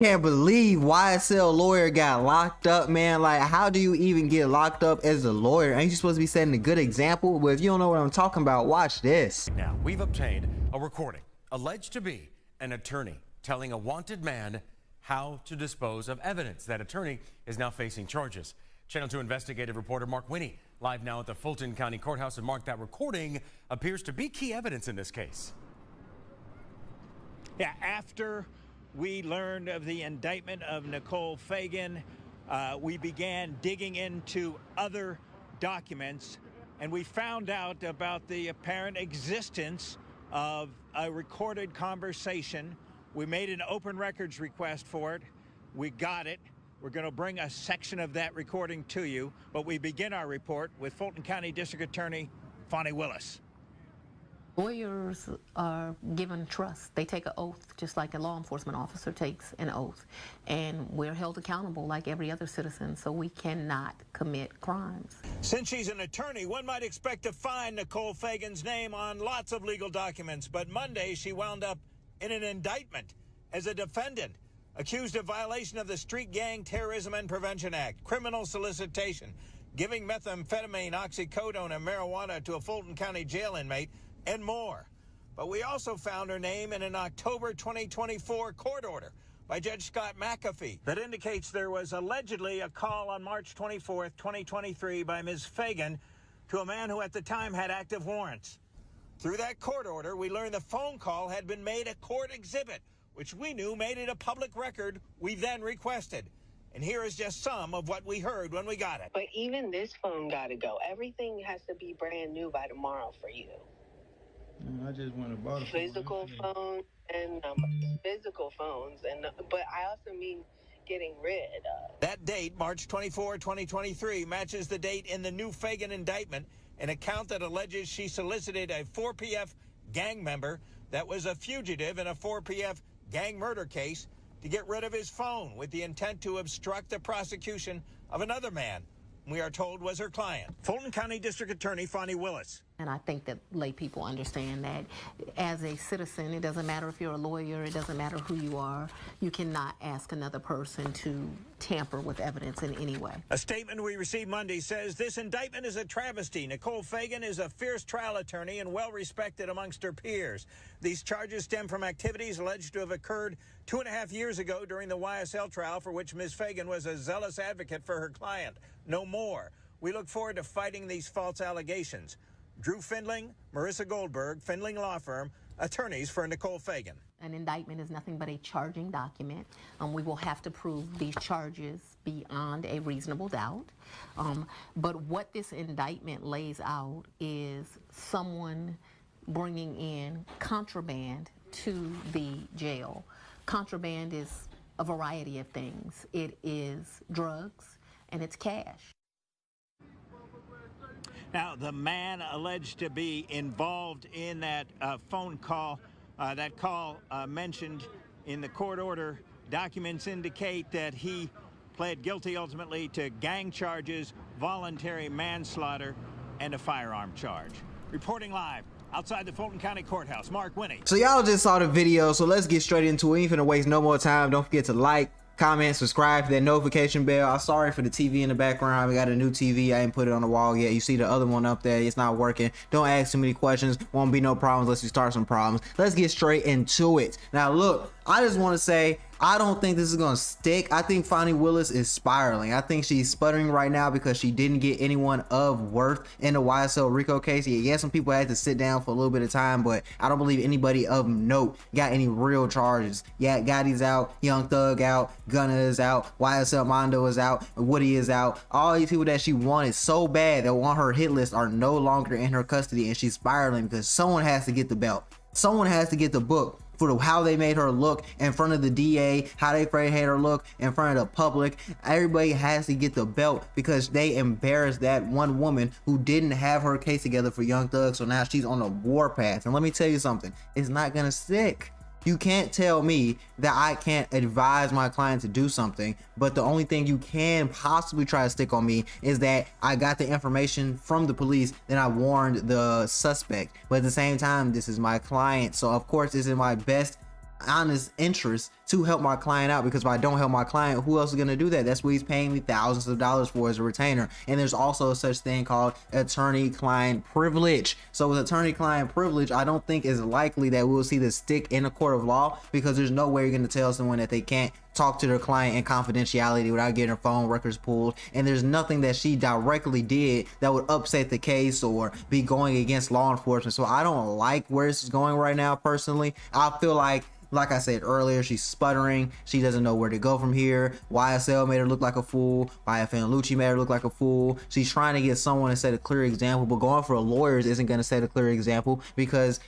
Can't believe YSL lawyer got locked up, man. Like, how do you even get locked up as a lawyer? Ain't you supposed to be setting a good example? But if you don't know what I'm talking about, watch this. Now, we've obtained a recording alleged to be an attorney telling a wanted man how to dispose of evidence. That attorney is now facing charges. Channel 2 investigative reporter Mark Winnie live now at the Fulton County Courthouse. And Mark, that recording appears to be key evidence in this case. Yeah, after we learned of the indictment of Nicole Fagan, we began digging into other documents, and we found out about the apparent existence of a recorded conversation. We made an open records request for it. We got it. We're going to bring a section of that recording to you, but we begin our report with Fulton County District Attorney Fani Willis. Lawyers are given trust. They take an oath, just like a law enforcement officer takes an oath. And we're held accountable like every other citizen, so we cannot commit crimes. Since she's an attorney, one might expect to find Nicole Fagan's name on lots of legal documents, but Monday she wound up in an indictment as a defendant, accused of violation of the Street Gang Terrorism and Prevention Act, criminal solicitation, giving methamphetamine, oxycodone, and marijuana to a Fulton County jail inmate, and more. But we also found her name in an October 2024 court order by Judge Scott McAfee that indicates there was allegedly a call on March 24th, 2023 by Ms. Fagan to a man who at the time had active warrants. Through that court order, we learned the phone call had been made a court exhibit, which we knew made it a public record we then requested. And here is just some of what we heard when we got it. But even this phone got to go. Everything has to be brand new by tomorrow for you. I just went and bought a physical phone and physical phones, but I also mean getting rid of. That date, March 24, 2023, matches the date in the new Fagan indictment, an account that alleges she solicited a 4PF gang member that was a fugitive in a 4PF gang murder case to get rid of his phone with the intent to obstruct the prosecution of another man we are told was her client. Fulton County District Attorney Fani Willis. And I think that lay people understand that as a citizen, it doesn't matter if you're a lawyer, it doesn't matter who you are, you cannot ask another person to tamper with evidence in any way. A statement we received Monday says this indictment is a travesty. Nicole Fagan is a fierce trial attorney and well respected amongst her peers. These charges stem from activities alleged to have occurred 2.5 years ago during the YSL trial, for which Ms. Fagan was a zealous advocate for her client. No more. We look forward to fighting these false allegations. Drew Findling, Marissa Goldberg, Findling Law Firm, attorneys for Nicole Fagan. An indictment is nothing but a charging document. We will have to prove these charges beyond a reasonable doubt. But what this indictment lays out is someone bringing in contraband to the jail. Contraband is a variety of things. It is drugs and it's cash. Now, the man alleged to be involved in that phone call, mentioned in the court order, documents indicate that he pled guilty ultimately to gang charges, voluntary manslaughter, and a firearm charge. Reporting live outside the Fulton County Courthouse, Mark Winnie. So y'all just saw the video, so let's get straight into it. We ain't finna waste no more time. Don't forget to like, comment, subscribe to that notification bell. I'm sorry for the TV in the background. We got a new TV. I ain't put it on the wall yet. You see the other one up there. It's not working. Don't ask too many questions. Won't be no problems unless we start some problems. Let's get straight into it. Now look, I just want to say, I don't think this is gonna stick. I think Fani Willis is spiraling. I think she's sputtering right now because she didn't get anyone of worth in the YSL Rico case. Yeah, some people had to sit down for a little bit of time, but I don't believe anybody of note got any real charges. Yeah, Gotti's out, Young Thug out, Gunna is out, YSL Mondo is out, Woody is out. All these people that she wanted so bad that were on her hit list are no longer in her custody, and she's spiraling because someone has to get the belt. Someone has to get the book for how they made her look in front of the DA, how they made her look in front of the public. Everybody has to get the belt because they embarrassed that one woman who didn't have her case together for Young Thug, so now she's on a warpath. And let me tell you something, it's not gonna stick. You can't tell me that I can't advise my client to do something, but the only thing you can possibly try to stick on me is that I got the information from the police, then I warned the suspect. But at the same time, this is my client, so of course it's in my best honest interest to help my client out, because if I don't help my client, who else is going to do that? That's what he's paying me thousands of dollars for, as a retainer. And there's also such thing called attorney-client privilege. So with attorney-client privilege, I don't think it's likely that we'll see this stick in a court of law, because there's no way you're going to tell someone that they can't talk to their client in confidentiality without getting her phone records pulled. And there's nothing that she directly did that would upset the case or be going against law enforcement. So I don't like where this is going right now. Personally, I feel like I said earlier, she's sputtering. She doesn't know where to go from here. YSL made her look like a fool. YFN made her look like a fool. She's trying to get someone to set a clear example, but going for lawyers isn't going to set a clear example, because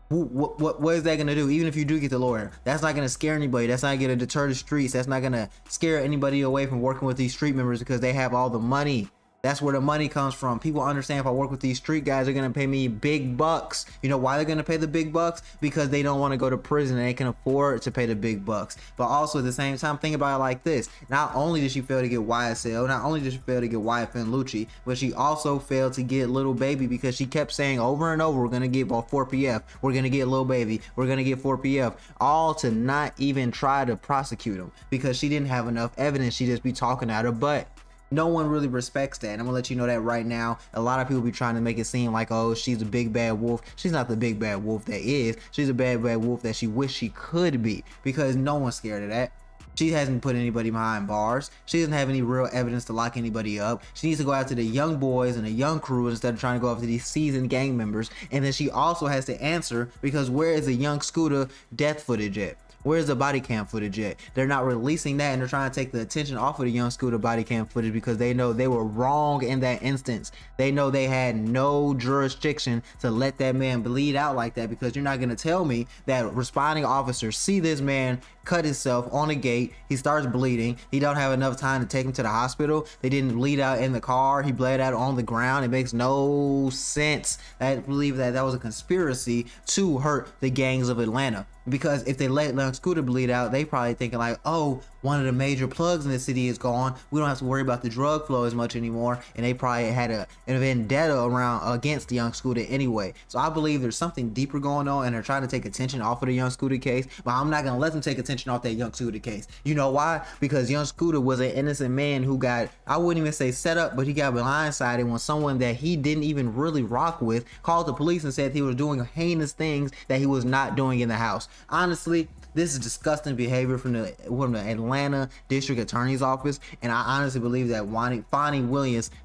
what is that going to do? Even if you do get the lawyer, that's not going to scare anybody. That's not going to deter the streets. That's not going to scare anybody away from working with these street members, because they have all the money. That's where the money comes from. People understand, if I work with these street guys, they're going to pay me big bucks. You know why they're going to pay the big bucks? Because they don't want to go to prison and they can afford to pay the big bucks. But also at the same time, think about it like this. Not only did she fail to get YSL, not only did she fail to get YFN, but she also failed to get Little Baby, because she kept saying over and over, we're going to get 4PF, we're going to get Little Baby, we're going to get 4PF, all to not even try to prosecute him, because she didn't have enough evidence. She just be talking out her butt. No one really respects that, and I'm gonna let you know that right now. A lot of people be trying to make it seem like, oh, she's a big bad wolf. She's not the big bad wolf that is. She's a bad wolf that she wish she could be, because no one's scared of that. She hasn't put anybody behind bars. She doesn't have any real evidence to lock anybody up. She needs to go after the young boys and the young crew instead of trying to go after these seasoned gang members. And then she also has to answer, because where is the young Scooter death footage at? Where's the body cam footage at? They're not releasing that, and they're trying to take the attention off of the young Scooter body cam footage, because they know they were wrong in that instance. They know they had no jurisdiction to let that man bleed out like that, because you're not going to tell me that responding officers see this man cut himself on a gate. He starts bleeding. He don't have enough time to take him to the hospital. They didn't bleed out in the car. He bled out on the ground. It makes no sense. I believe that was a conspiracy to hurt the gangs of Atlanta. Because if they let Young Scooter bleed out, they probably thinking like, oh, one of the major plugs in the city is gone. We don't have to worry about the drug flow as much anymore. And they probably had a vendetta against the Young Scooter anyway. So I believe there's something deeper going on, and they're trying to take attention off of the Young Scooter case. But I'm not going to let them take attention off that Young Scooter case. You know why? Because Young Scooter was an innocent man who got, I wouldn't even say set up, but he got blindsided when someone that he didn't even really rock with called the police and said he was doing heinous things that he was not doing in the house. Honestly, this is disgusting behavior from the Atlanta District Attorney's Office, and I honestly believe that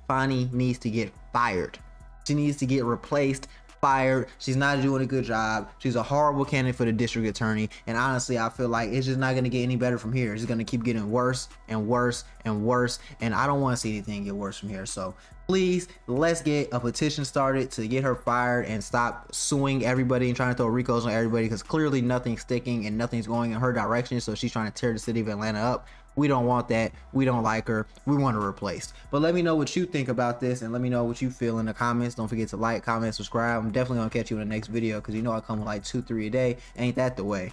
Fani needs to get fired. She needs to get replaced, fired. She's not doing a good job. She's a horrible candidate for the district attorney, and honestly, I feel like it's just not going to get any better from here. It's going to keep getting worse and worse and worse, and I don't want to see anything get worse from here. So please, let's get a petition started to get her fired and stop suing everybody and trying to throw RICOs on everybody, because clearly nothing's sticking and nothing's going in her direction. So she's trying to tear the city of Atlanta up. We don't want that. We don't like her. We want her replaced. But let me know what you think about this, and let me know what you feel in the comments. Don't forget to like, comment, subscribe. I'm definitely going to catch you in the next video, because you know I come with like 2-3 a day. Ain't that the way?